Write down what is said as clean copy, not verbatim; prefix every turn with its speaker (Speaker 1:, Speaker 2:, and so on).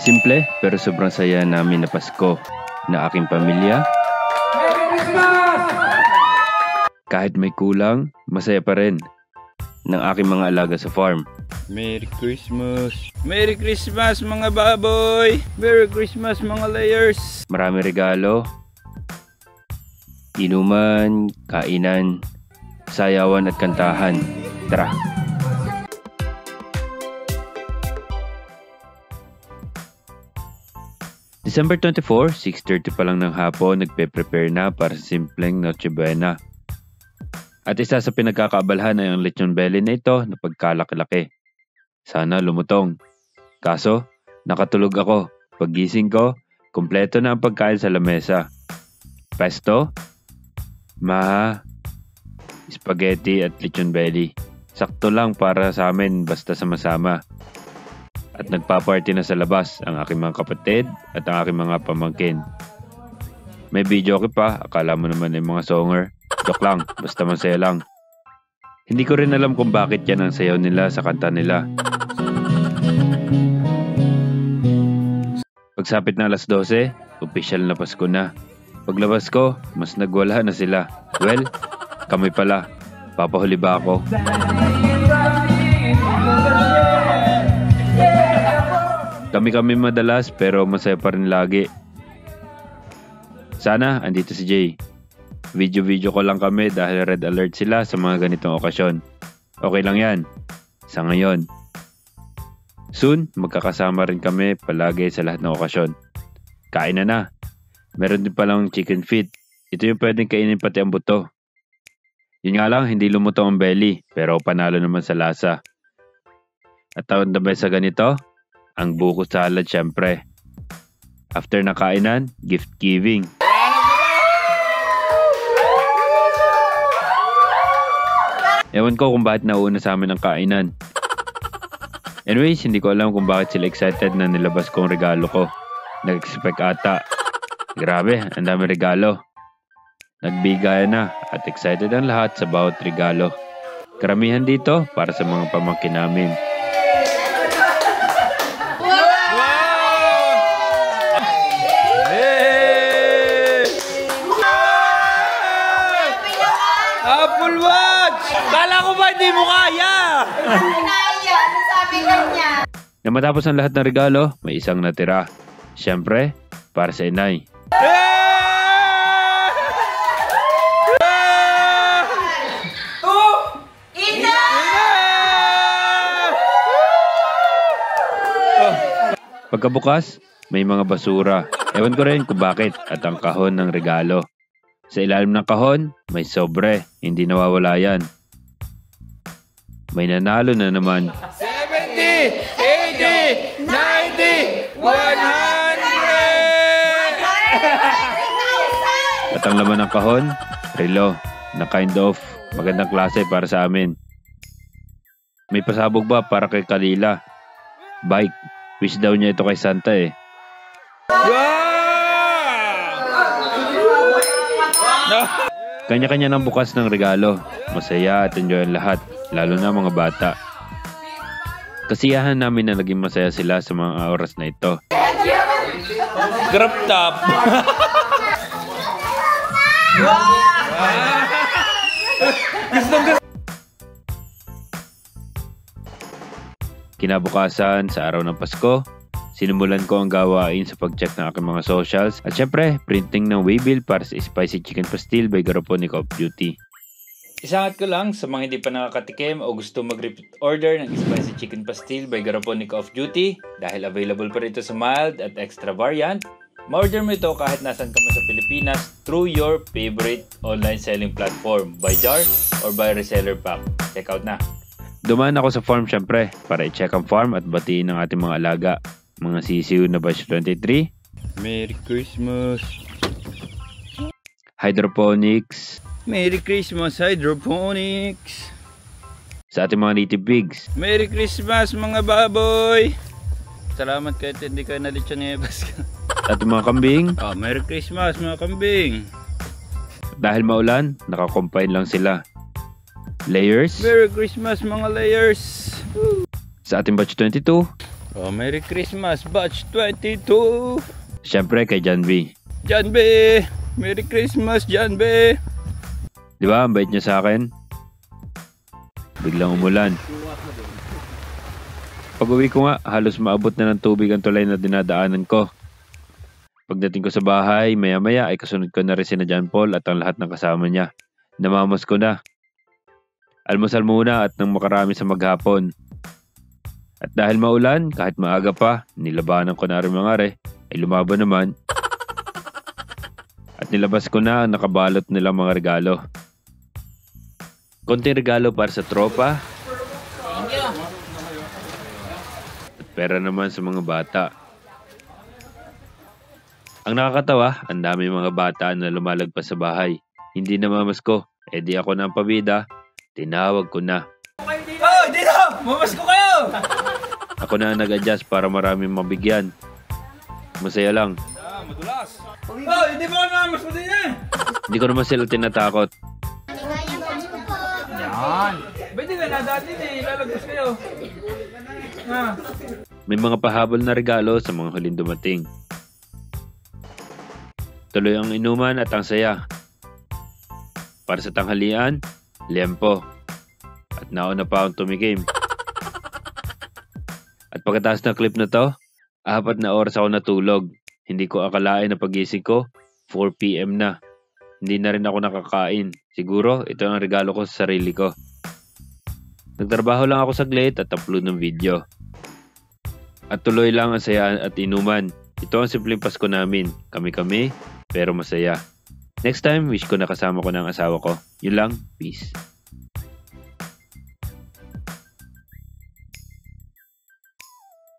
Speaker 1: Simple pero sobrang saya namin na Pasko na aking pamilya.
Speaker 2: Merry Christmas!
Speaker 1: Kahit may kulang, masaya pa rin ng aking mga alaga sa farm.
Speaker 3: Merry Christmas! Merry Christmas mga baboy! Merry Christmas mga layers!
Speaker 1: Marami regalo, inuman, kainan, sayawan at kantahan. Tara! December 24, 6:30 pa lang ng hapon, nagpe-prepare na para sa simpleng Noche Buena. At isa sa pinagkakaabalahan ay ang lechon belly na ito na pagkalaki-laki. Sana lumutong. Kaso, nakatulog ako. Paggising ko, kumpleto na ang pagkain sa lamesa. Pesto, maha, spaghetti at lechon belly. Sakto lang para sa amin basta sama-sama. At nagpa-party na sa labas ang aking mga kapatid at ang aking mga pamangkin. May video ko pa, akala mo naman ay mga songer. Joke lang, basta masaya lang. Hindi ko rin alam kung bakit yan ang sayaw nila sa kanta nila. Pagsapit na alas 12, opisyal na Pasko na. Paglabas ko, mas nagwala na sila. Well, kami pala. Papahuli ba ako? Kami madalas pero masaya pa rin lagi. Sana andito si Jay. Video ko lang kami dahil red alert sila sa mga ganitong okasyon. Okay lang yan. Sa ngayon. Soon, magkakasama rin kami palagi sa lahat ng okasyon. Kain na. Meron din palang chicken feet. Ito yung pwedeng kainin pati ang buto. Yun nga lang, hindi lumutong ang belly, pero panalo naman sa lasa. At tawag na ba sa ganito? Ang buko salad syempre. After na kainan, gift giving. Ewan ko kung bakit nauna sa amin ang kainan. Anyways, hindi ko alam kung bakit sila excited na nilabas ko ang regalo ko. Nag-expect ata. Grabe, ang dami regalo. Nagbigayan na at excited ang lahat sa bawat regalo. Karamihan dito para sa mga pamangkin namin.
Speaker 3: Apple Watch! Kala ko ba hindi mo kaya?
Speaker 4: Kaya, nasabi ka niya.
Speaker 1: Na matapos ang lahat ng regalo, may isang natira. Siyempre, para sa inay. Pagkabukas, may mga basura. Ewan ko rin kung bakit at ang kahon ng regalo. Sa ilalim ng kahon, may sobre. Hindi nawawala yan. May nanalo na naman.
Speaker 3: 70, 80, 90, 100!
Speaker 1: At ang laman ng kahon, relo, na kind of magandang klase para sa amin. May pasabog ba para kay Kalila? Bike. Wish daw niya ito kay Santa eh. Kanya-kanya ng bukas ng regalo. Masaya at enjoy ang lahat, lalo na mga bata. Kasiyahan namin na naging masaya sila sa mga oras na ito.
Speaker 3: Grab top!
Speaker 1: Kinabukasan sa araw ng Pasko, sinimulan ko ang gawain sa pag-check ng aking mga socials at syempre, printing ng waybill para sa Spicy Chicken Pastil by Garapon ni Call of Duty.
Speaker 3: Isangat ko lang sa mga hindi pa nakakatikim o gusto mag-repeat order ng Spicy Chicken Pastil by Garapon ni Call of Duty dahil available pa rin ito sa mild at extra variant. Ma-order mo ito kahit nasan ka man sa Pilipinas through your favorite online selling platform by jar or by reseller pack. Check out na!
Speaker 1: Dumaan ako sa farm syempre para i-check ang farm at batiin ang ating mga alaga. Mga sisiw na batch 23.
Speaker 3: Merry Christmas!
Speaker 1: Hydroponics.
Speaker 3: Merry Christmas, Hydroponics!
Speaker 1: Sa ating mga native pigs.
Speaker 3: Merry Christmas mga baboy! Salamat kahit hindi kayo nalitsyon ni Ebas.
Speaker 1: Sa ating mga kambing.
Speaker 3: Merry Christmas mga kambing!
Speaker 1: Dahil maulan, nakakompine lang sila. Layers.
Speaker 3: Merry Christmas mga layers!
Speaker 1: Sa ating batch 22.
Speaker 3: Oh, Merry Christmas, Batch 22!
Speaker 1: Siyempre kay John B.
Speaker 3: John B! Merry Christmas, John B!
Speaker 1: Di ba, ang bait niya sa akin? Biglang umulan. Pag-uwi ko nga, halos maabot na ng tubig ang tulay na dinadaanan ko. Pagdating ko sa bahay, maya-maya ay kasunod ko na rin sina John Paul at ang lahat ng kasama niya. Namamos ko na. Almusal muna at nang makarami sa maghapon. At dahil maulan, kahit maaga pa, nilabanan ko na rin mga are, ay lumaban naman. At nilabas ko na ang nakabalot nilang mga regalo. Konting regalo para sa tropa. At pera naman sa mga bata. Ang nakakatawa, ang dami mga bata na lumalagpas sa bahay. Hindi na mamasko, edi ako na ang pabida, tinawag ko na.
Speaker 3: Oh, dito! Mamasko kayo!
Speaker 1: Ako na ang nag-adjust para maraming mabigyan. Masaya lang.
Speaker 3: Madulas! Oh, hindi ba mamasko din eh?
Speaker 1: Hindi ko naman sila tinatakot.
Speaker 3: Yan! Pwede ka na dati eh, lalagpas kayo. Ha?
Speaker 1: May mga pahabol na regalo sa mga huling dumating. Tuloy ang inuman at ang saya. Para sa tanghalian, liempo. At nauna pa akong tumikim. At pagkatapos ng clip na to, 4 na oras ako natulog. Hindi ko akalain na pagising ko, 4 PM na. Hindi na rin ako nakakain. Siguro, ito ang regalo ko sa sarili ko. Nagtrabaho lang ako saglit at upload ng video. At tuloy lang ang saya at inuman. Ito ang simpleng Pasko namin. Kami-kami, pero masaya. Next time, wish ko na kasama ko ng asawa ko. Yun lang, peace.